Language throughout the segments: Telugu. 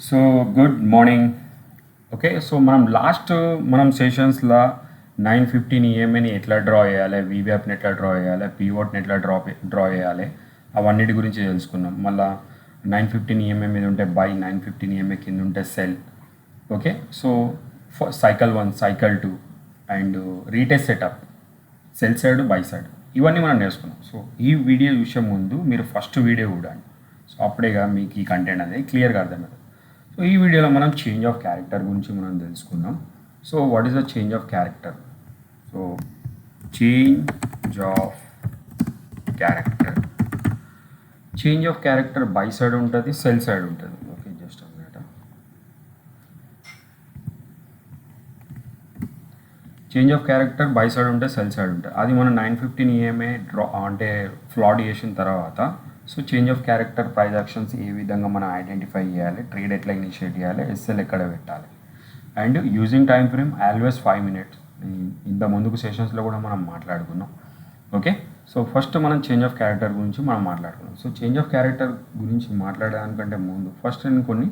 So good morning. Okay, so మనం సెషన్స్లో 9:15 ఈఎంఐని ఎట్లా డ్రా చేయాలి, వీవ్యాప్ని ఎట్లా డ్రా చేయాలి, పీవోట్ని ఎట్లా డ్రా చేయాలి, అవన్నిటి గురించి తెలుసుకున్నాం. మళ్ళీ 9:15 ఈఎంఐ మీద ఉంటే బై, 9:15 ఈఎంఐ కింద ఉంటే cell. Okay, so cycle 1, cycle 2 and retest setup, cell side, by side, ఇవన్నీ మనం నేర్చుకున్నాం. సో ఈ వీడియో చూసే ముందు మీరు ఫస్ట్ వీడియో చూడండి. సో అప్పుడేగా మీకు ఈ కంటెంట్ అనేది క్లియర్గా అర్థమవుతుంది. సో ఈ వీడియోలో మనం చేంజ్ ఆఫ్ క్యారెక్టర్ గురించి మనం తెలుసుకుందాం. So what is the change of character? So change of character by side ఉంటుంది, సెల్ సైడ్ ఉంటుంది. ఓకే, జస్ట్ అన్నమాట. Change of character by side ఉంటే సెల్ సైడ్ ఉంటుంది. అది మనం 9:15 ఈఎంఐ డ్రా అంటే ఫ్లాట్ చేసిన తర్వాత so change of character price actions ఏ విధంగా మనం ఐడెంటిఫై చేయాలి, ట్రేడ్ ఎట్లా ఇనిషియేట్ చేయాలి, ఎస్ఎల్ ఎక్కడ పెట్టాలి, and using time frame always 5 minutes. ఇంత ముందుకు సెషన్స్లో కూడా మనం మాట్లాడుకున్నాం. ఓకే, సో ఫస్ట్ మనం చేంజ్ ఆఫ్ క్యారెక్టర్ గురించి మనం మాట్లాడుకున్నాం. సో చేంజ్ ఆఫ్ క్యారెక్టర్ గురించి మాట్లాడడానికంటే ముందు ఫస్ట్ నేను కొన్ని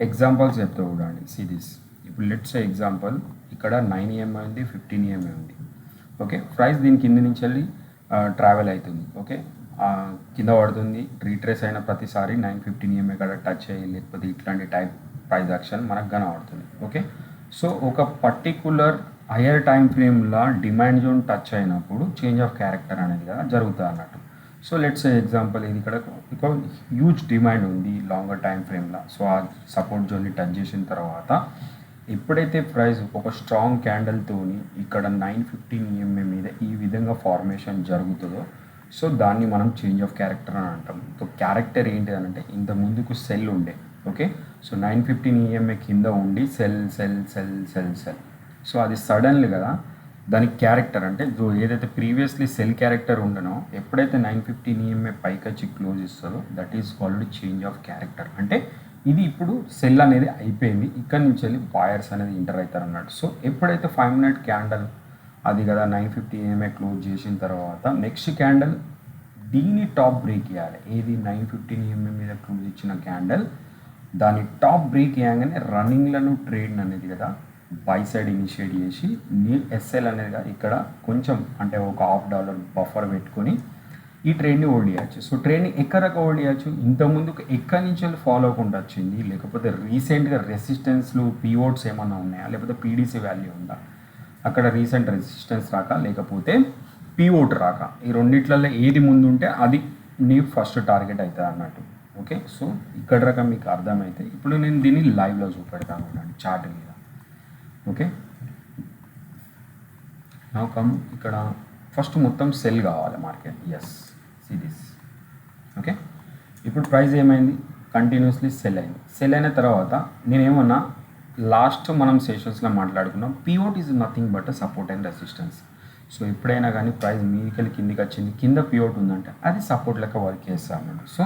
ఎగ్జాంపుల్స్ చెప్తా చూడండి. సిరీస్ ఇప్పుడు లెట్స్ ఎగ్జాంపుల్, ఇక్కడ 9 EMI ఉంది, 15 EMI ఉంది. ఓకే, ప్రైస్ దీని కింద నుంచి వెళ్ళి ట్రావెల్ అవుతుంది. ఓకే, కింద పడుతుంది, రీట్రేస్ అయిన ప్రతిసారి 9:15 EMI కాడ టచ్ అయ్యి లేకపోతే ఇట్లాంటి టైప్ ప్రైస్ యాక్షన్ మనకు కనబడుతుంది. ఓకే, సో ఒక పర్టికులర్ హయ్యర్ టైం ఫ్రేమ్లో డిమాండ్ జోన్ టచ్ అయినప్పుడు చేంజ్ ఆఫ్ క్యారెక్టర్ అనేది కదా జరుగుతుంది అన్నట్టు. సో లెట్స్ ఎగ్జాంపుల్, ఇది ఇక్కడ హ్యూజ్ డిమాండ్ ఉంది లాంగర్ టైం ఫ్రేమ్లో. సో ఆ సపోర్ట్ జోన్ని టచ్ చేసిన తర్వాత ఎప్పుడైతే ప్రైస్ ఒక స్ట్రాంగ్ క్యాండల్తోని ఇక్కడ 9:15 EMI మీద ఈ విధంగా ఫార్మేషన్ జరుగుతుందో సో దాన్ని మనం చేంజ్ ఆఫ్ క్యారెక్టర్ అని అంటాం. సో క్యారెక్టర్ ఏంటి అని అంటే ఇంత ముందుకు సెల్ ఉండే. ఓకే, సో 9:15 EMI కింద ఉండి cell cell cell cell cell. So అది సడన్లీ కదా దానికి క్యారెక్టర్ అంటే ఏదైతే ప్రీవియస్లీ సెల్ క్యారెక్టర్ ఉండనో ఎప్పుడైతే 9:15 EMI పైకి వచ్చి క్లోజ్ ఇస్తుందో that is called change of character. అంటే ఇది ఇప్పుడు సెల్ అనేది అయిపోయింది, ఇక్కడ నుంచి వెళ్ళి బాయర్స్ అనేది ఎంటర్ అవుతారు అన్నట్టు. సో ఎప్పుడైతే 5 minute క్యాండల్ అది కదా 9:15 EMI క్లోజ్ చేసిన తర్వాత నెక్స్ట్ క్యాండల్ దీని టాప్ బ్రేక్ చేయాలి. ఏది 9:15 EMI మీద క్లోజ్ ఇచ్చిన క్యాండల్ దాని టాప్ బ్రేక్ చేయగానే రన్నింగ్లను ట్రేడ్ అనేది కదా బై సైడ్ ఇనిషియేట్ చేసి నీ ఎస్ఎల్ అనేది ఇక్కడ కొంచెం అంటే ఒక $1/2 బఫర్ పెట్టుకొని ఈ ట్రేడ్ని హోల్డ్ చేయొచ్చు. సో ట్రేడ్ని ఎక్కడ హోల్డ్ చేయొచ్చు, ఇంతకుముందుకు ఎక్కడి నుంచి ఫాలో అవ్వకుండా వచ్చింది, లేకపోతే రీసెంట్గా రెసిస్టెన్స్లు పీవోట్స్ ఏమన్నా ఉన్నాయా, లేకపోతే పీడీసీ వాల్యూ ఉందా, అక్కడ రీసెంట్ రెసిస్టెన్స్ రాక లేకపోతే పీవోట్ రాక, ఈ రెండిట్లలో ఏది ముందు ఉంటే అది నీ ఫస్ట్ టార్గెట్ అవుతుంది అన్నట్టు. ఓకే, సో ఇక్కడ రకం మీకు అర్థమైతే ఇప్పుడు నేను దీన్ని లైవ్లో చూపెడతాను అన్నట్టు చార్ట్ మీద. ఓకే, నా కమ్ ఇక్కడ ఫస్ట్ మొత్తం సెల్ కావాలి మార్కెట్. Yes, series. ఓకే, ఇప్పుడు ప్రైస్ ఏమైంది, కంటిన్యూస్లీ సెల్ అయింది. సెల్ అయిన తర్వాత నేనేమన్నా లాస్ట్ మనం సెషన్స్లో మాట్లాడుకున్నాం pivot is nothing but support and resistance. So ఎప్పుడైనా కానీ ప్రైస్ మీదికెళ్ళి కిందికి వచ్చింది, కింద పీవోట్ ఉందంటే అది సపోర్ట్ లెక్క వర్క్ చేస్తాం అన్నట్టు. సో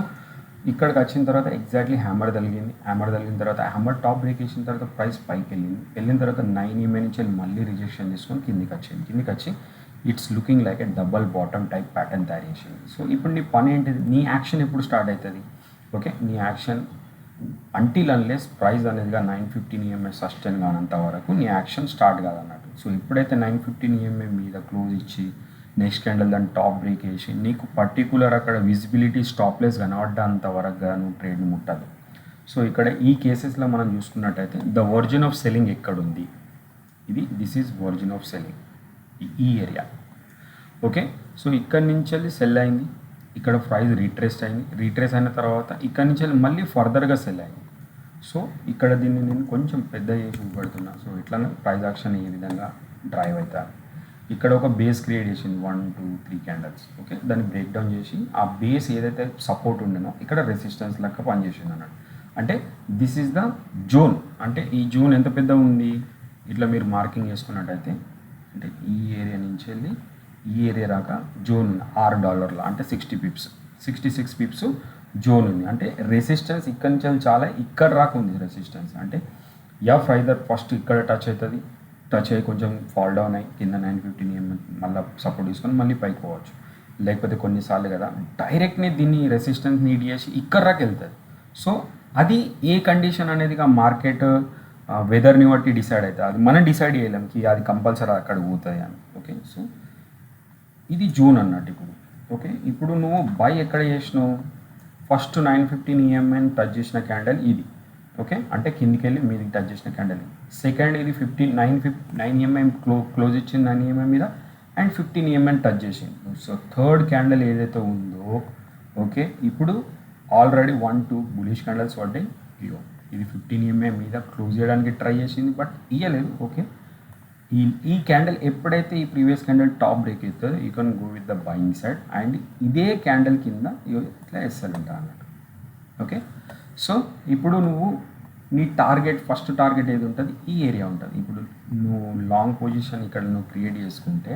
ఇక్కడికి వచ్చిన తర్వాత ఎగ్జాక్ట్లీ హ్యామర్ తగిలింది. హ్యామర్ తగిలిన తర్వాత హ్యామర్ టాప్ బ్రేక్ చేసిన తర్వాత ప్రైస్ పైకి వెళ్ళిన తర్వాత 9 EMI నుంచి మళ్ళీ రిజెక్షన్ తీసుకొని కిందికి వచ్చి it's looking like a double bottom type pattern తయారు చేసింది. సో ఇప్పుడు నీ పని ఏంటిది, నీ యాక్షన్ ఎప్పుడు స్టార్ట్ అవుతుంది? ఓకే, నీ యాక్షన్ అంటిల్ అన్లెస్ ప్రైస్ అనేదిగా 9:15 EMI సస్టైన్ కానంత వరకు నీ యాక్షన్ స్టార్ట్ కాదన్నట్టు. సో ఎప్పుడైతే 9:15 EMI మీద క్లోజ్ ఇచ్చి నెక్స్ట్ క్యాండల్ దాన్ని టాప్ బ్రేక్ వేసి నీకు పర్టికులర్ అక్కడ విజిబిలిటీ స్టాప్లెస్ కనబడ్డంత వరకు నువ్వు ట్రేడ్ని ముట్టదు. సో ఇక్కడ ఈ కేసెస్లో మనం చూసుకున్నట్టయితే ద ఒరిజిన్ ఆఫ్ సెల్లింగ్ ఎక్కడుంది, this is origin of selling, ఈ ఏరియా. ఓకే, సో ఇక్కడ నుంచి వెళ్ళి సెల్ అయింది, ఇక్కడ ప్రైస్ రీట్రేస్ అయిన తర్వాత ఇక్కడ నుంచి వెళ్ళి మళ్ళీ ఫర్దర్గా సెల్ అయింది. సో ఇక్కడ దీన్ని నేను కొంచెం పెద్ద చేసి చూపెడుతున్నా. సో ఇట్లానే ప్రైస్ యాక్షన్ ఏ విధంగా డ్రైవ్ అవుతారు. ఇక్కడ ఒక బేస్ క్రియేట్ చేసింది 1, 2, 3 క్యాండల్స్. ఓకే, దాన్ని బ్రేక్ డౌన్ చేసి ఆ బేస్ ఏదైతే సపోర్ట్ ఉండేనో ఇక్కడ రెసిస్టెన్స్ లెక్క పనిచేసింది అన్నట్టు. అంటే దిస్ ఈజ్ ద జోన్. అంటే ఈ జోన్ ఎంత పెద్ద ఉంది, ఇట్లా మీరు మార్కింగ్ చేసుకున్నట్టయితే అంటే ఈ ఏరియా నుంచి వెళ్ళి ఈ ఏరియా రాక జోన్ ఉంది $6 అంటే 60 pips, 66 pips జోన్ ఉంది. అంటే రెసిస్టెన్స్ ఇక్కడ నుంచి చాలా ఇక్కడ రాక ఉంది రెసిస్టెన్స్. అంటే ఫైదర్ ఫస్ట్ ఇక్కడ టచ్ అవుతుంది, టచ్ అయ్యి కొంచెం ఫాల్ డౌన్ అయ్యి కింద 9:15 EMI మళ్ళీ సపోర్ట్ తీసుకొని మళ్ళీ పైకి పోవచ్చు. లేకపోతే కొన్నిసార్లు కదా డైరెక్ట్ని దీన్ని రెసిస్టెన్స్ నీడ్ చేసి ఇక్కడకి వెళ్తుంది. సో అది ఏ కండిషన్ అనేది మార్కెట్ వెదర్ని బట్టి డిసైడ్ అవుతుంది. అది మనం డిసైడ్ చేయలేం కి అది కంపల్సరీ అక్కడ పోతుంది అని. ఓకే, సో ఇది జూన్ అన్నట్టు ఇప్పుడు. ఓకే, ఇప్పుడు నువ్వు బై ఎక్కడ చేసినావు, ఫస్ట్ 915 EMAని టచ్ చేసిన క్యాండిల్ ఇది. ఓకే, అంటే కిందికి వెళ్ళి మీదికి టచ్ చేసిన క్యాండిల్. సెకండ్ ఇది 9 EMA క్లోజ్ ఇచ్చింది 9 EMA మీద అండ్ 15 EMAని టచ్ చేసింది. సో థర్డ్ క్యాండిల్ ఏదైతే ఉందో, ఓకే, ఇప్పుడు ఆల్రెడీ 1-2 బులిష్ క్యాండిల్స్ పడ్డాయి. ఇయో ఇది 15 EMA మీద క్లోజ్ చేయడానికి ట్రై చేసింది బట్ ఇయ్యలేదు. ఓకే, ఈ క్యాండిల్ ఎప్పుడైతే ఈ ప్రీవియస్ క్యాండిల్ టాప్ బ్రేక్ అవుతుందో you can go with the buying side and ఇదే క్యాండిల్ కింద ఇట్లా ఎస్ఎల్ ఉంటుంది అన్నట్టు. ఓకే, సో ఇప్పుడు నువ్వు నీ టార్గెట్ ఫస్ట్ టార్గెట్ ఏది ఉంటుంది, ఈ ఏరియా ఉంటుంది. ఇప్పుడు నువ్వు లాంగ్ పొజిషన్ ఇక్కడ నువ్వు క్రియేట్ చేసుకుంటే,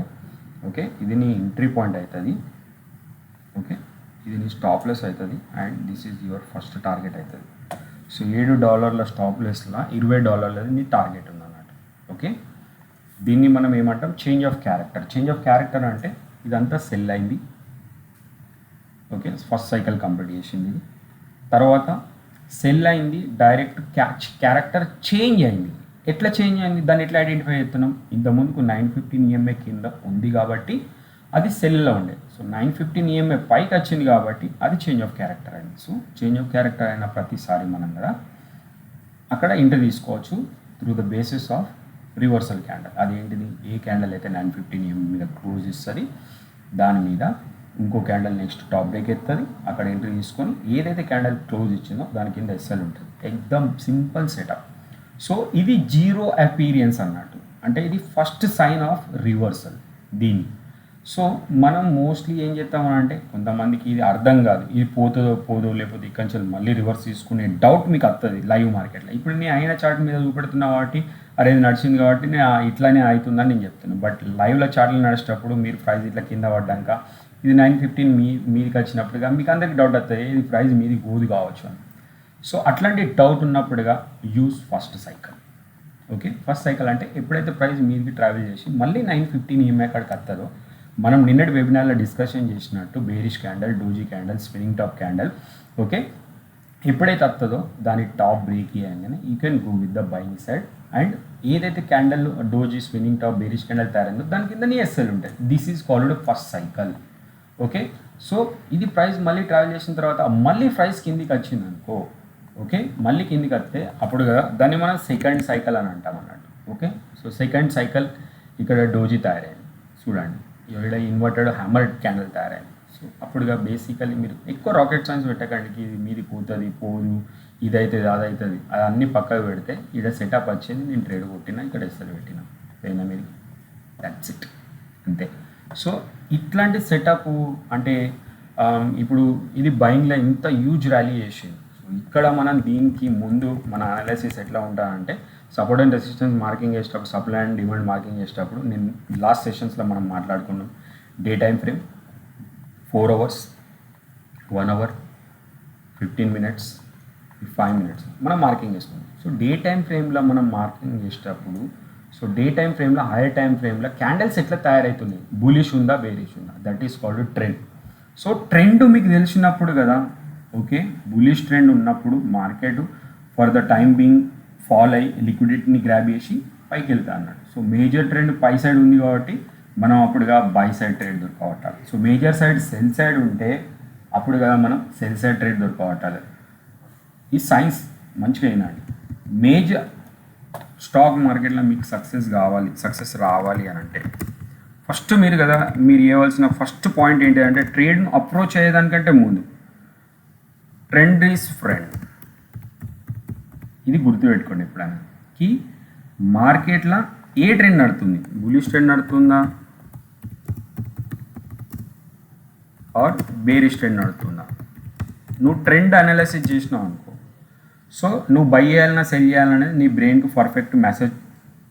ఓకే, ఇది నీ ఎంట్రీ పాయింట్ అవుతుంది. ఓకే, ఇది నీ స్టాప్ లెస్ అవుతుంది and this is your first target అవుతుంది. సో $7 స్టాప్ లెస్లో $20 నీ టార్గెట్ ఉంది అన్నట్టు. ఓకే, దీన్ని మనం ఏమంటాం, change of character. Change of character అంటే ఇదంతా సెల్ అయింది. ఓకే, ఫస్ట్ సైకిల్ కంప్లీట్ చేసింది, తర్వాత సెల్ అయింది, డైరెక్ట్ క్యారెక్టర్ చేంజ్ అయింది. ఎట్లా చేంజ్ అయింది, దాన్ని ఎట్లా ఐడెంటిఫై చేస్తున్నాం, ఇంతకుముందుకు 915 EMA కింద ఉంది కాబట్టి అది సెల్లో ఉండే. సో 915 EMA పైకి వచ్చింది కాబట్టి అది చేంజ్ ఆఫ్ క్యారెక్టర్ అయింది. సో చేంజ్ ఆఫ్ క్యారెక్టర్ అయిన ప్రతిసారి మనం కదా అక్కడ ఎంట్రీ తీసుకోవచ్చు through the basis of reversal candle. అదేంటిది, ఏ క్యాండిల్ అయితే 915 EMA మీద క్లోజ్ ఇస్తుంది దాని మీద ఇంకో క్యాండిల్ నెక్స్ట్ టాప్ బ్రేక్ ఎత్తుంది, అక్కడ ఎంట్రీ తీసుకొని ఏదైతే క్యాండిల్ క్లోజ్ ఇచ్చిందో దాని కింద ఎస్ఎల్ ఉంటుంది. ఎక్దమ్ సింపుల్ సెటప్. సో ఇది జీరో అపీరియన్స్ అన్నట్టు, అంటే ఇది ఫస్ట్ సైన్ ఆఫ్ రివర్సల్ దీన్ని. సో మనం మోస్ట్లీ ఏం చేస్తామని అంటే, కొంతమందికి ఇది అర్థం కాదు, ఇది పోదో లేకపోతే ఇక్కడి నుంచి మళ్ళీ రివర్స్ తీసుకునే డౌట్ మీకు వస్తుంది లైవ్ మార్కెట్లో. ఇప్పుడు నేను అయిన చార్ట్ మీద చూపెడుతున్నా కాబట్టి అరే ఇది నడిచింది కాబట్టి నేను ఇట్లానే అవుతుందని నేను చెప్తున్నాను. బట్ లైవ్లో చార్ట్లు నడిచేటప్పుడు మీరు ప్రైస్ ఇట్లా కింద పడ్డాక ఇది 915 మీదికి వచ్చినప్పుడుగా మీకు అందరికీ డౌట్ వస్తుంది, ఇది ప్రైస్ మీది పోదు కావచ్చు అని. సో అట్లాంటి డౌట్ ఉన్నప్పుడుగా use first cycle. Okay, first cycle అంటే ఎప్పుడైతే ప్రైస్ మీదికి ట్రావెల్ చేసి మళ్ళీ 915 EMA కాడికి వస్తుందో, మనం నిన్నటి వెబినార్లో డిస్కషన్ చేసినట్టు bearish candle, doji candle, spinning top candle, okay, ఎప్పుడైతే వస్తుందో దాని టాప్ బ్రేక్ అయ్యాగానే you can go with the buying side and ఏదైతే candle doji, spinning top, bearish candle తయారైందో దాని కింద నీ ఎస్ఎల్ ఉంటుంది. This is called first cycle. Okay, so ఇది ప్రైస్ మళ్ళీ ట్రావెల్ చేసిన తర్వాత మళ్ళీ ప్రైస్ కిందికి వచ్చింది అనుకో, ఓకే, మళ్ళీ కిందికి వస్తే అప్పుడు కదా దాన్ని మనం సెకండ్ సైకిల్ అని అంటాం అన్నట్టు. ఓకే, సో సెకండ్ సైకిల్ ఇక్కడ డోజీ తయారైంది చూడండి, ఇక్కడ ఇన్వర్టెడ్ హ్యామర్ క్యాండిల్ తయారైంది. సో అప్పుడుగా బేసికలీ మీరు ఎక్కువ రాకెట్ సైన్స్ పెట్టకండి, ఇది మీది పోతుంది పోదు, ఇది అవుతుంది అది అవుతుంది, అది అన్నీ పక్కకు పెడితే ఇక్కడ సెటప్ వచ్చింది, నేను ట్రేడ్ కొట్టినా, ఇక్కడ ఎస్ఎల్ పెట్టినా, పోయినా మీరు, దట్స్ ఇట్, అంతే. సో ఇట్లాంటి సెటప్ అంటే ఇప్పుడు ఇది బయింగ్లో ఇంత హ్యూజ్ ర్యాలీ చేసింది. సో ఇక్కడ మనం దీనికి ముందు మన అనాలిసిస్ ఎట్లా ఉంటానంటే, సపోర్ట్ అండ్ రెసిస్టెన్స్ మార్కింగ్ చేసేటప్పుడు, సప్లై అండ్ డిమాండ్ మార్కింగ్ చేసేటప్పుడు నేను లాస్ట్ సెషన్స్లో మనం మాట్లాడుకున్నాం day time frame 4 hours, 1 hour, 15 minutes, 5 minutes మనం మార్కింగ్ చేసుకున్నాం. సో డే టైం ఫ్రేమ్లో మనం మార్కింగ్ చేసేటప్పుడు, సో డే టైం ఫ్రేమ్లో, హైయర్ టైం ఫ్రేమ్లో క్యాండిల్స్ ఎట్లా తయారవుతుంది, బులిష్ ఉందా బేరిష్ ఉందా, that is called trend. So trend మీకు తెలిసినప్పుడు కదా, ఓకే, బులిష్ ట్రెండ్ ఉన్నప్పుడు market for the time being fall అయ్యి లిక్విడిటీని గ్రాబ్ చేసి పైకి వెళ్తా అన్నాడు. సో మేజర్ ట్రెండ్ పై సైడ్ ఉంది కాబట్టి మనం అప్పుడుగా బై సైడ్ ట్రేడ్ దొరకబట్టాలి. So major side sell side ఉంటే అప్పుడు కదా మనం సెల్ సైడ్ ట్రేడ్ దొరకబట్టాలి. ఈ సైన్స్ మంచిగా అయినాడు. మేజర్ స్టాక్ మార్కెట్లో మీకు సక్సెస్ రావాలి అని అంటే ఫస్ట్ మీరు చేయవలసిన ఫస్ట్ పాయింట్ ఏంటంటే, ట్రేడ్ను అప్రోచ్ అయ్యేదానికంటే ముందు ట్రెండ్ ఈజ్ ఫ్రెండ్. ఇది గుర్తుపెట్టుకోండి ఎప్పుడైనా, కి మార్కెట్లో ఏ ట్రెండ్ నడుతుంది, బులిష్ ట్రెండ్ నడుతుందా ఆర్ బేరిష్ ట్రెండ్ నడుతుందా. నువ్వు ట్రెండ్ అనాలిసిస్ చేసినావు అనుకో, సో నువ్వు బై చేయాలన్నా సెల్ చేయాలనేది నీ బ్రెయిన్కి పర్ఫెక్ట్ మెసేజ్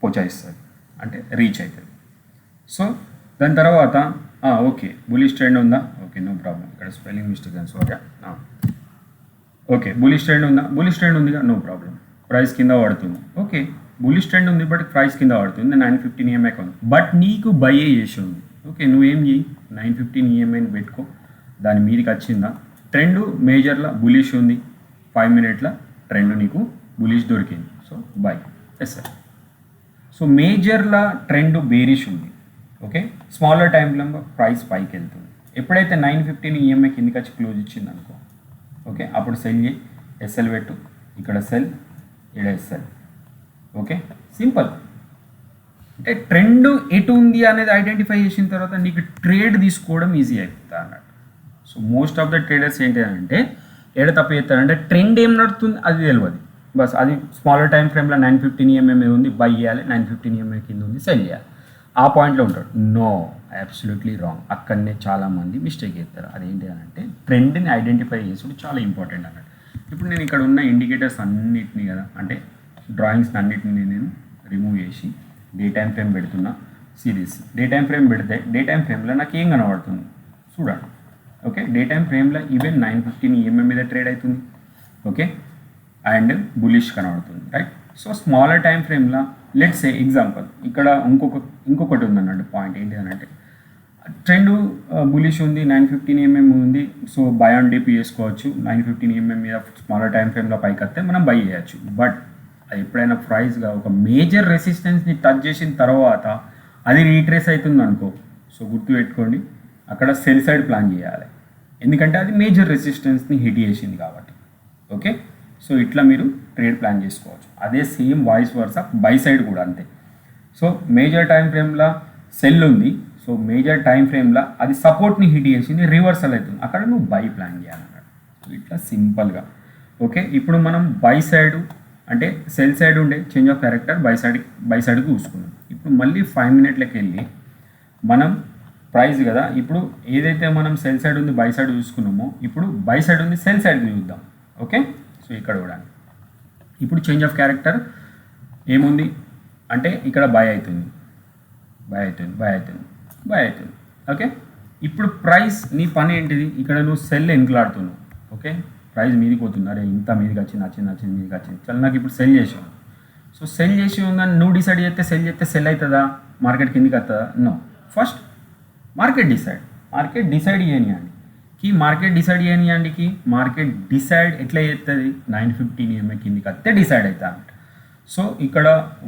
పోచాయిస్తుంది, అంటే రీచ్ అవుతుంది. సో దాని తర్వాత ఓకే బులిష్ ట్రెండ్ ఉందా, ఓకే నో ప్రాబ్లం, ఇక్కడ స్పెల్లింగ్ మిస్టేక్ అని సారీ, ఓకే బులిష్ ట్రెండ్ ఉందా, బులిష్ ట్రెండ్ ఉందిగా, నో ప్రాబ్లం, ప్రైస్ కింద పడుతుంది, ఓకే బులిష్ ట్రెండ్ ఉంది బట్ ప్రైస్ కింద పడుతుంది, 915 EMA ఉంది, బట్ నీకు బై చేసి ఉంది, ఓకే, నువ్వేం చేయి 915 ఈఎంఐని పెట్టుకో, దాని మీదకి వచ్చిందా ట్రెండ్ మేజర్లో బులిష్ ఉంది, 5 మినిట్ల ట్రెండ్ నీకు బులిష్ దొరికింది, సో బై ఎస్ఎల్. సో మేజర్లా ట్రెండ్ బేరిష్ ఉంది, ఓకే, స్మాలర్ టైంలో ప్రైస్ పైకి వెళ్తుంది. ఎప్పుడైతే 915 ఈఎంఐ కిందకి వచ్చి క్లోజ్ ఇచ్చింది అనుకో, ఓకే, అప్పుడు సెల్ చేయి, ఎస్ఎల్ పెట్టు, ఇక్కడ సెల్, ఇక్కడ ఎస్ఎల్, ఓకే, సింపుల్. అంటే ట్రెండ్ ఎటు ఉంది అనేది ఐడెంటిఫై చేసిన తర్వాత నీకు ట్రేడ్ తీసుకోవడం ఈజీ అయిపోతుంది అన్నట్టు. So most of the traders ఏంటి అంటే ఎడ తప్పు చేస్తారంటే ట్రెండ్ ఏం నడుస్తుంది అది తెలియదు, బస్ అది స్మాలర్ టైం ఫ్రేమ్లో 915 ఈఎంఐ ఉంది, బై చేయాలి, 915 ఈఎంఐ కింద ఉంది, సెల్ చేయాలి, ఆ పాయింట్లో ఉంటాడు. No, absolutely wrong. అక్కడనే చాలామంది మిస్టేక్ చేస్తారు. అదేంటి అని అంటే ట్రెండ్ని ఐడెంటిఫై చేసుడు చాలా ఇంపార్టెంట్ అన్నట్టు. ఇప్పుడు నేను ఇక్కడ ఉన్న ఇండికేటర్స్ అన్నిటిని కదా, అంటే డ్రాయింగ్స్ అన్నిటిని నేను రిమూవ్ చేసి డే టైం ఫ్రేమ్ పెడుతున్నా. సిరీస్ డే టైం ఫ్రేమ్ పెడితే డే టైం ఫ్రేమ్లో నాకు ఏం కనబడుతుంది చూడండి, ఓకే, డే టైం ఫ్రేమ్లో ఈవెన్ 915 ఈఎంఐ మీద ట్రేడ్ అవుతుంది, ఓకే, అండ్ బులిష్ కనబడుతుంది, రైట్. సో స్మాలర్ టైం ఫ్రేమ్లో లెట్స్ ఏ ఎగ్జాంపుల్ ఇక్కడ ఇంకొకటి ఉందన్నట్టు పాయింట్ ఏంటి అని అంటే ట్రెండ్ బులిష్ ఉంది, 915 ఈఎంఐ ఉంది, సో బై ఆన్ డిప్ చేసుకోవచ్చు. 915 ఈఎంఐ మీద స్మాలర్ టైం ఫ్రేమ్లో పైకి వస్తే మనం బై చేయొచ్చు. బట్ అది ఎప్పుడైనా ప్రైస్గా ఒక మేజర్ రెసిస్టెన్స్ని టచ్ చేసిన తర్వాత అది రీట్రేస్ అవుతుంది అనుకో, సో గుర్తుపెట్టుకోండి అక్కడ సెల్ సైడ్ ప్లాన్ చేయాలి, ఎందుకంటే అది మేజర్ రెసిస్టెన్స్ని హిట్ చేసింది కాబట్టి, ఓకే. సో ఇట్లా మీరు ట్రేడ్ ప్లాన్ చేసుకోవచ్చు. అదే same vice versa buy side కూడా అంతే. సో మేజర్ టైం ఫ్రేమ్లో సెల్ ఉంది, సో మేజర్ టైం ఫ్రేమ్లో అది సపోర్ట్ని హిట్ చేసింది, రివర్సల్ అవుతుంది, అక్కడ నువ్వు బై ప్లాన్ చేయాలన్నమాట. సో ఇట్లా సింపుల్గా, ఓకే. ఇప్పుడు మనం బై సైడ్ అంటే సెల్ సైడ్ ఉండే చేంజ్ ఆఫ్ క్యారెక్టర్ బై సైడ్కి చూసుకున్నాం. ఇప్పుడు మళ్ళీ 5 మినిట్లకి వెళ్ళి మనం ప్రైస్ కదా, ఇప్పుడు ఏదైతే మనం సెల్ సైడ్ ఉంది బై సైడ్ చూసుకున్నామో ఇప్పుడు బై సైడ్ ఉంది సెల్ సైడ్ చూద్దాం, ఓకే. సో ఇక్కడ కూడా ఇప్పుడు చేంజ్ ఆఫ్ క్యారెక్టర్ ఏముంది అంటే ఇక్కడ బై అవుతుంది, ఓకే. ఇప్పుడు ప్రైస్ నీ పని ఏంటిది, ఇక్కడ నువ్వు సెల్ ఎన్కులాడుతున్నావు, ఓకే, ప్రైస్ మీదికి పోతుంది, అరే ఇంత మీదికి వచ్చింది మీదికి వచ్చింది, చాలా నాకు ఇప్పుడు సెల్ చేసావు. సో సెల్ చేసి ఉందని నువ్వు డిసైడ్ చేస్తే సెల్ అవుతుందా, మార్కెట్ కిందికి వస్తుందా? నో, ఫస్ట్ మార్కెట్ డిసైడ్ చేయనియండి మార్కెట్ డిసైడ్ ఎట్లా చేస్తుంది, 915 ఈఎంఐ కిందికి వస్తే డిసైడ్ అవుతా అంట. సో ఇక్కడ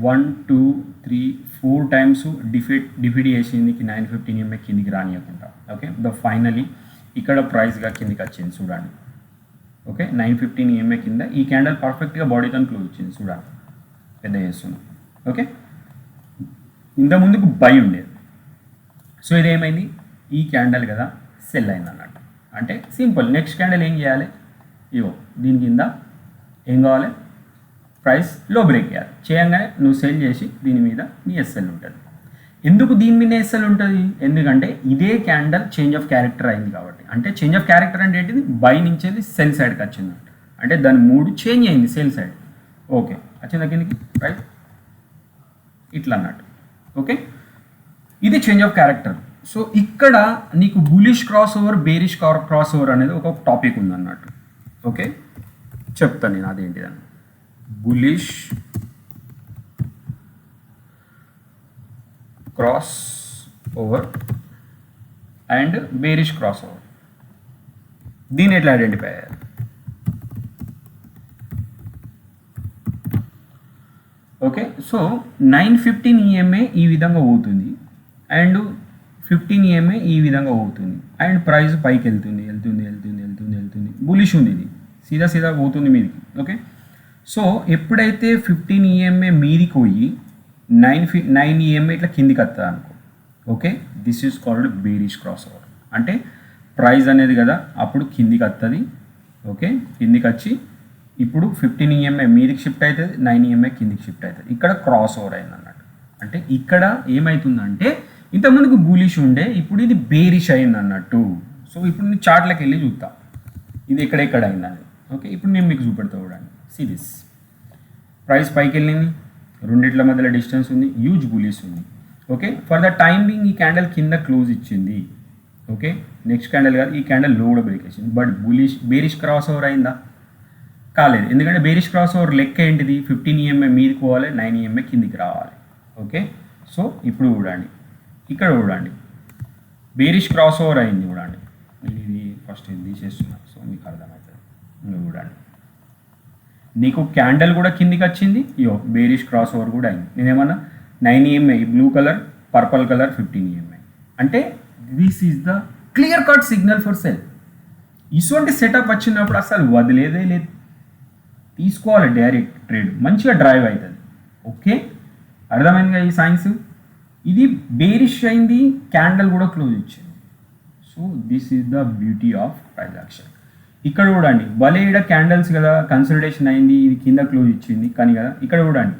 1 2 3 4 టైమ్స్ డిఫీట్ చేసింది 915 ఈఎంఐ కిందికి రానియకుండా, ఓకే. ఫైనలీ ఇక్కడ ప్రైస్గా కిందికి వచ్చింది చూడండి, ఓకే. 915 ఈఎంఐ కింద ఈ క్యాండల్ పర్ఫెక్ట్గా బాడీతో క్లోజ్ వచ్చింది చూడండి, పెద్ద చేస్తున్నాం, ఓకే. ఇంత ముందుకు బై ఉండేది, సో ఇదేమైంది ఈ క్యాండల్ కదా సెల్ అయింది అన్నట్టు. అంటే సింపుల్, నెక్స్ట్ క్యాండల్ ఏం చేయాలి, ఇవో దీని కింద ఏం కావాలి, ప్రైస్ లో బ్రేక్ చేయగానే నువ్వు సెల్ చేసి దీని మీద నీ ఎస్ఎల్ ఉంటుంది. ఎందుకు దీని మీద ఎస్ఎల్ ఉంటుంది, ఎందుకంటే ఇదే క్యాండల్ చేంజ్ ఆఫ్ క్యారెక్టర్ అయింది కాబట్టి. అంటే చేంజ్ ఆఫ్ క్యారెక్టర్ అంటే ఏంటిది, బై నుంచి సెల్ సైడ్కి వచ్చింది, అంటే దాని మూడు చేంజ్ అయింది సెల్ సైడ్, ఓకే, వచ్చింది కిందకి, రైట్, ఇట్లా అన్నట్టు, ఓకే. ఇది చేంజ్ ఆఫ్ క్యారెక్టర్. సో ఇక్కడ నీకు bullish crossover bearish crossover అనేది ఒక టాపిక్ ఉంది అన్నట్టు, ఓకే. చెప్తాను నేను అదేంటిదని. Bullish crossover and bearish crossover, దీన్ని ఎట్లా ఐడెంటిఫై అయ్యారు, ఓకే. సో 915 ఈఎంఏ ఈ విధంగా పోతుంది అండ్ 15 ఈఎంఏ ఈ విధంగా పోతుంది అండ్ ప్రైస్ పైకి వెళ్తుంది బులిష్ ఉంది, ఇది సీదా పోతుంది మీదికి, ఓకే. సో ఎప్పుడైతే 15 ఈఎంఏ మీదికి పోయి 9 ఈఎంఏ ఇట్లా కిందికి వస్తుంది అనుకో, okay, this is called bearish cross over. అంటే ప్రైస్ అనేది కదా అప్పుడు కిందికి వస్తుంది, ఓకే, కిందికి వచ్చి ఇప్పుడు 15 ఈఎంఐ మీదికి షిఫ్ట్ అవుతుంది, 9 ఈఎంఐ కిందికి షిఫ్ట్ అవుతుంది, ఇక్కడ క్రాస్ ఓవర్ అయింది అన్నట్టు. అంటే ఇక్కడ ఏమవుతుందంటే ఇంతకుముందుకు బులిష్ ఉండే ఇప్పుడు ఇది బేరిష్ అయింది అన్నట్టు. సో ఇప్పుడు నేను చార్ట్లోకి వెళ్ళి చూస్తా ఇది ఎక్కడ అయిందని, ఓకే. ఇప్పుడు నేను మీకు చూపెడతా చూడండి, సిరీస్ ప్రైస్ పైకి వెళ్ళింది, రెండిట్ల మధ్యలో డిస్టెన్స్ ఉంది, హ్యూజ్ బులిష్ ఉంది, okay. For the time being ఈ క్యాండల్ కింద క్లోజ్ ఇచ్చింది, ఓకే. నెక్స్ట్ క్యాండల్ కాదు, ఈ క్యాండల్ లో కూడా బ్రేక్ వచ్చింది, బట్ బేరిష్ క్రాస్ ఓవర్ అయిందా, కాలేదు. ఎందుకంటే బేరిష్ క్రాస్ ఓవర్ లెక్క ఏంటిది, 15 ఈఎంఐ మీదకి పోవాలి, 9 ఈఎంఐ కిందికి రావాలి, ఓకే. సో ఇప్పుడు చూడండి, ఇక్కడ చూడండి బేరిష్ క్రాస్ ఓవర్ అయింది చూడండి. నేను ఇది ఫస్ట్ ఇది తీసేస్తున్నా సో మీకు అర్థమవుతుంది. ఇంకా చూడండి, నీకు క్యాండల్ కూడా కిందికి వచ్చింది, బేరిష్ క్రాస్ ఓవర్ కూడా అయింది. నేనేమన్నా 9 EMA blue colour, purple colour 15 EMA అంటే this is the clear cut signal for cell. ఇటువంటి సెటప్ వచ్చినప్పుడు అసలు వదిలేదే లేదు, తీసుకోవాలి డైరెక్ట్ ట్రేడ్, మంచిగా డ్రైవ్ అవుతుంది. ఓకే, అర్థమైందిగా ఈ సైన్స్. ఇది బేరిష్ అయింది, క్యాండల్ కూడా క్లోజ్ ఇచ్చింది. So this is the beauty of price action. ఇక్కడ చూడండి, భలే ఇక్కడ క్యాండల్స్ కదా, కన్సల్టేషన్ అయింది, ఇది కింద క్లోజ్ ఇచ్చింది కానీ కదా. ఇక్కడ చూడండి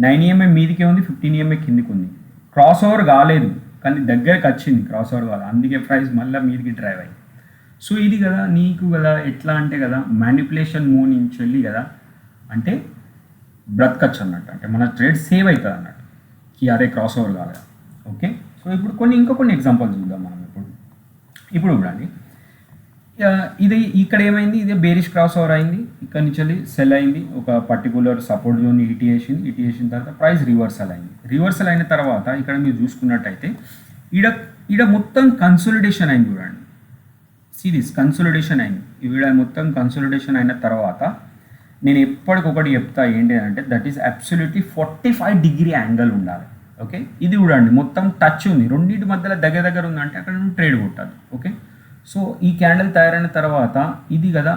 9 EMA మీదికే ఉంది, 15 EMA కిందికి ఉంది. క్రాస్ ఓవర్ కాలేదు కానీ దగ్గరికి వచ్చింది, క్రాస్ ఓవర్ కాలేదు, అందుకే ప్రైస్ మళ్ళీ మీదికి డ్రైవ్ అయింది. సో ఇది కదా నీకు కదా ఎట్లా అంటే కదా మ్యానిపులేషన్ మూవ్ నుంచి వెళ్ళి కదా అంటే బ్రతకచ్చు అన్నట్టు, అంటే మన ట్రేడ్ సేవ్ అవుతుంది అన్నట్టు, కి అరే క్రాస్ ఓవర్ కాలేదు. ఓకే, సో ఇప్పుడు ఇంకా కొన్ని ఎగ్జాంపుల్స్ చూద్దాం మనం. ఇప్పుడు చూడండి, ఇది ఇక్కడ ఏమైంది, ఇదే బేరిష్ క్రాస్ ఓవర్ అయింది, ఇక్కడ నుంచి వెళ్ళి సెల్ అయింది, ఒక పర్టికులర్ సపోర్ట్ జోన్ ఇటీయేషన్ తర్వాత ప్రైస్ రివర్సల్ అయింది. రివర్సల్ అయిన తర్వాత ఇక్కడ మీరు చూసుకున్నట్టయితే ఈడ మొత్తం కన్సోలిడేషన్ అయింది చూడండి. సిరీస్ కన్సోలిడేషన్ అయింది, ఈడ మొత్తం కన్సోలిడేషన్ అయిన తర్వాత నేను ఎప్పటికొకటి చెప్తా ఏంటి అంటే that is absolutely 45 degree angle ఉండాలి. ఓకే, ఇది చూడండి మొత్తం టచ్ ఉంది, రెండింటి మధ్యలో దగ్గర ఉందంటే అక్కడ నువ్వు ట్రేడ్ కొట్టాలి. ఓకే, సో ఈ క్యాండిల్ తయారైన తర్వాత ఇది కదా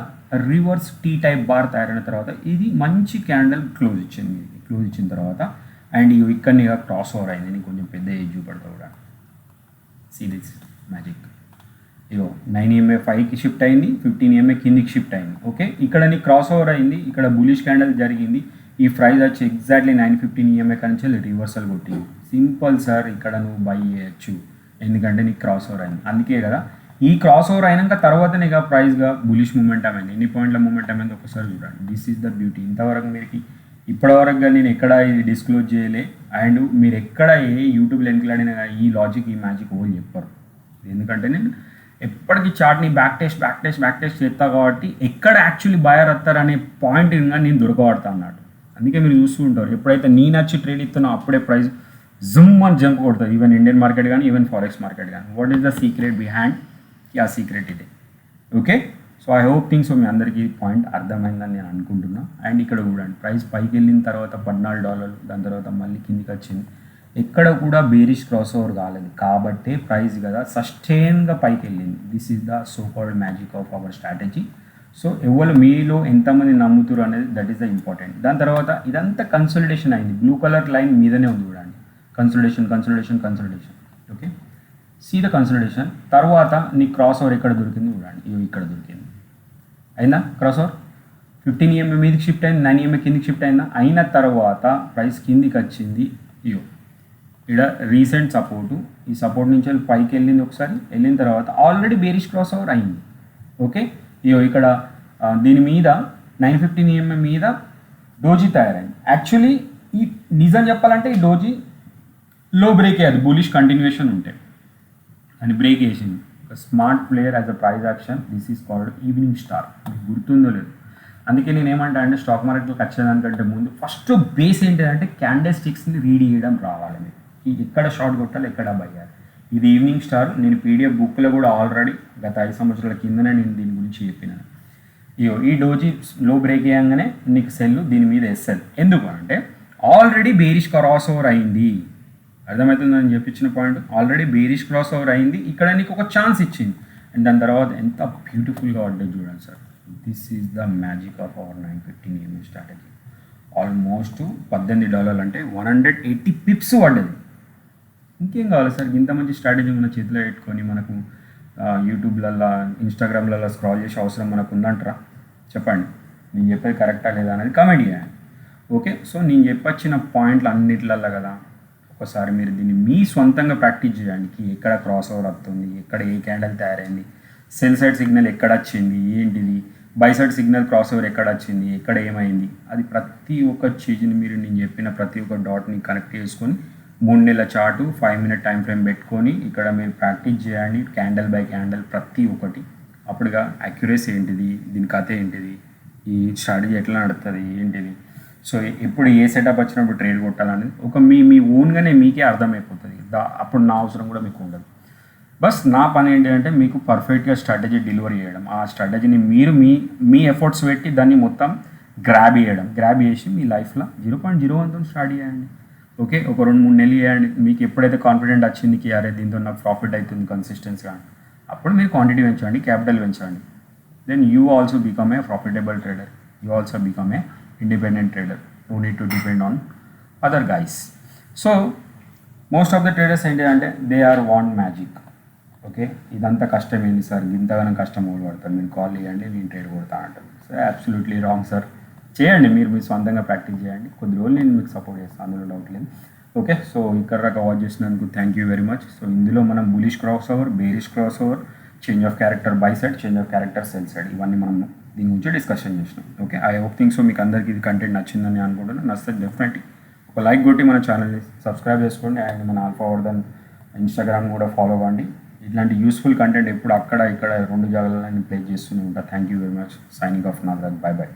రివర్స్ టీ టైప్ బార్ తయారైన తర్వాత ఇది మంచి క్యాండిల్ క్లోజ్ ఇచ్చింది. క్లోజ్ ఇచ్చిన తర్వాత అండ్ ఇక్కడ క్రాస్ ఓవర్ అయింది, నేను కొంచెం పెద్ద ఏజ్ చూపెడతా కూడా. సిరీస్ మ్యాజిక్ 9 EMA 5కి షిఫ్ట్ అయింది, 15 EMA కిందికి షిఫ్ట్ అయింది. ఓకే, ఇక్కడ నీ క్రాస్ ఓవర్ అయింది, ఇక్కడ బులిష్ క్యాండిల్ జరిగింది, ఈ ప్రైస్ వచ్చి ఎగ్జాక్ట్లీ 915 EMA కానీ రివర్సల్ కొట్టింది. సింపుల్ సార్, ఇక్కడ నువ్వు బై చేయొచ్చు ఎందుకంటే నీకు క్రాస్ ఓవర్ అయింది. అందుకే కదా ఈ క్రాస్ ఓవర్ అయినాక తర్వాతనే ఇక ప్రైస్గా బులిష్ మూమెంటం అయింది. ఎన్ని పాయింట్ల మూమెంటం అయింది ఒకసారి చూడండి. This is the beauty. ఇంతవరకు మీరు ఇప్పటివరకు నేను ఎక్కడ ఇది డిస్క్లోజ్ చేయలే, అండ్ మీరు ఎక్కడ ఏ యూట్యూబ్లో ఎన్నికలాడినా ఈ లాజిక్ ఈ మ్యాజిక్ ఓన్ చెప్పరు. ఎందుకంటే నేను ఎప్పటికీ చార్ట్ని బ్యాక్ టెస్ట్ చేస్తా కాబట్టి ఎక్కడ యాక్చువల్లీ బయర్ వస్తారనే పాయింట్ ఇంకా నేను దొరకబడతా అన్నట్టు. అందుకే మీరు చూస్తూ ఉంటారు, ఎప్పుడైతే నీ నచ్చి ట్రేడ్ ఇస్తున్నా అప్పుడే ప్రైస్ జుమ్ అని జంప్ కొడుతుంది, ఈవెన్ ఇండియన్ మార్కెట్ కానీ ఈవెన్ ఫారెక్స్ మార్కెట్ కానీ. What is the secret behind? ఆ సీక్రెట్ ఇదే. Okay, so I hope things మీ అందరికీ పాయింట్ అర్థమైందని నేను అనుకుంటున్నా. అండ్ ఇక్కడ చూడండి, ప్రైస్ పైకి వెళ్ళిన తర్వాత $14, దాని తర్వాత మళ్ళీ కిందికి వచ్చింది, ఎక్కడ కూడా బేరిష్ క్రాస్ ఓవర్ కాలేదు కాబట్టి ప్రైస్ కదా సస్టైన్గా పైకి వెళ్ళింది. This is the so called magic of our strategy. So ఎవరు మీలో ఎంతమంది నమ్ముతారు అనేది దట్ ఈస్ ద ఇంపార్టెంట్. దాని తర్వాత ఇదంతా కన్సల్టేషన్ అయింది, బ్లూ కలర్ లైన్ మీదనే ఉంది చూడండి, consolidation. Okay, see the consolidation. తర్వాత నీ క్రాస్ ఓవర్ ఎక్కడ దొరికింది చూడండి, ఇక్కడ దొరికింది. అయిందా క్రాస్ ఓవర్? 15 EMA మీదకి షిఫ్ట్ అయింది, 9 EMA కిందికి షిఫ్ట్ అయిందా? అయిన తర్వాత ప్రైస్ కిందికి వచ్చింది. ఇక్కడ రీసెంట్ సపోర్టు, ఈ సపోర్ట్ నుంచి పైకి వెళ్ళింది, ఒకసారి వెళ్ళిన తర్వాత ఆల్రెడీ బేరిష్ క్రాస్ ఓవర్ అయింది. ఓకే, ఇక్కడ దీని మీద 915 EMA మీద డోజీ తయారైంది. యాక్చువల్లీ ఈ నిజం చెప్పాలంటే ఈ డోజీ లో బ్రేక్ అయ్యేది, బులిష్ కంటిన్యూషన్ ఉంటే అని బ్రేక్ వేసింది. ఒక smart player as a price action, this is called evening star. మీకు గుర్తుందో లేదు, అందుకే నేను ఏమంటా అంటే స్టాక్ మార్కెట్లోకి వచ్చేదానికంటే ముందు ఫస్ట్ బేస్ ఏంటంటే క్యాండిల్ స్టిక్స్ని రీడ్ చేయడం రావాలి. మీకు ఎక్కడ షార్ట్ కొట్టాలి, ఎక్కడ బయ్యాలి. ఇది ఈవినింగ్ స్టార్. నేను PDF బుక్లో కూడా ఆల్రెడీ గత 5 సంవత్సరాల కిందనే నేను దీని గురించి చెప్పినాను. ఈ డోజీ లో బ్రేక్ అయ్యంగానే నీకు సెల్ దీని మీద ఎస్ఎల్. ఎందుకు అంటే ఆల్రెడీ బేరిష్ క్రాస్ ఓవర్ అయింది, అర్థమవుతుందని చెప్పించిన point. Already bearish crossover అయింది, ఇక్కడ నీకు ఒక ఛాన్స్ ఇచ్చింది, అండ్ దాని తర్వాత ఎంత బ్యూటిఫుల్గా పడ్డది చూడండి sir. This is the magic of our 915 EMA strategy. Almost $18 అంటే 180 పిప్స్ పడ్డది. ఇంకేం కావాలి సార్, ఇంత మంచి స్ట్రాటజీ మన చేతిలో పెట్టుకొని మనకు యూట్యూబ్లలో ఇన్స్టాగ్రామ్లలో స్క్రాల్ చేసే అవసరం మనకు ఉందంటారా? చెప్పండి, నేను చెప్పేది కరెక్టా లేదా అనేది కామెంట్ చేయండి. ఓకే, సో నేను చెప్పొచ్చిన పాయింట్లు అన్నిట్లల్లో కదా ఒకసారి మీరు దీన్ని మీ సొంతంగా ప్రాక్టీస్ చేయడానికి, ఎక్కడ క్రాస్ ఓవర్ అవుతుంది, ఎక్కడ ఏ క్యాండిల్ తయారైంది, సెల్ సైడ్ సిగ్నల్ ఎక్కడ వచ్చింది, ఏంటిది, by side signal cross over ఎక్కడ వచ్చింది, ఎక్కడ ఏమైంది, అది ప్రతి ఒక్క చీజ్ని మీరు నేను చెప్పిన ప్రతి ఒక్క డాట్ని కనెక్ట్ చేసుకొని 3 నెలల చార్టు 5 మినిట్ టైం ఫ్రేమ్ పెట్టుకొని ఇక్కడ మీరు ప్రాక్టీస్ చేయండి, క్యాండిల్ బై క్యాండిల్ ప్రతి ఒక్కటి. అప్పుడుగా అక్యురసీ ఏంటిది, దీని కథ ఏంటిది, ఈ స్ట్రాటజీ ఎట్లా నడుస్తుంది ఏంటిది, సో ఎప్పుడు ఏ సెటప్ వచ్చినప్పుడు ట్రేడ్ కొట్టాలనేది ఒక మీ ఓన్గానే మీకే అర్థమైపోతుంది. అప్పుడు నా అవసరం కూడా మీకు ఉండదు. బస్ నా పని ఏంటి అంటే మీకు పర్ఫెక్ట్గా స్ట్రాటజీ డెలివరీ చేయడం, ఆ స్ట్రాటజీని మీరు మీ ఎఫర్ట్స్ పెట్టి దాన్ని మొత్తం గ్రాబ్ చేసి మీ లైఫ్లో 0.01తో స్టార్ట్ చేయండి. ఓకే, ఒక 2-3 నెలలు చేయండి. మీకు ఎప్పుడైతే కాన్ఫిడెంట్ వచ్చింది అరే దీంతో నాకు ప్రాఫిట్ అవుతుంది కన్సిస్టెన్సీగా, అప్పుడు మీరు క్వాంటిటీ పెంచండి, క్యాపిటల్ పెంచండి. Then you also become a profitable trader, you also become a independent trader, no need to depend on other guys. So most of the traders ఏంటి అంటే they are want magic. Okay, ఇదంతా కష్టం ఏంటి సార్, ఇంతగానో కష్టం ఓడి పడతారు, మీరు కాల్ చేయండి నేను ట్రేడ్ కొడతా అంటారు. So absolutely wrong sir. చేయండి, మీరు మీ సొంతంగా ప్రాక్టీస్ చేయండి, కొద్ది రోజులు నేను మీకు సపోర్ట్ చేస్తాను, అందులో డౌట్ లేదు. ఓకే, సో ఇక్కడ దాకా వాచ్ చేసినందుకు thank you very much. So ఇందులో మనం bullish crossover, bearish cross over, change of character by side, change of character cell side, ఇవన్నీ మనం దీని గురించి డిస్కషన్ చేసినాం. Okay, I hope think so మీకు అందరికీ ఇది కంటెంట్ నచ్చిందని అనుకుంటున్నాను. నచ్చితే డెఫినెట్లీ ఒక లైక్ కొట్టి మన ఛానల్ని సబ్స్క్రైబ్ చేసుకోండి, అండ్ మన ఆల్ఫా వర్ధన్ ఇన్స్టాగ్రామ్ కూడా ఫాలో అవ్వండి. ఇట్లాంటి యూస్ఫుల్ కంటెంట్ ఎప్పుడు అక్కడ ఇక్కడ 2 జాగాలలో నేను ప్లే చేస్తూనే ఉంటాను. Thank you very much. Signing off Nagaraj. By by.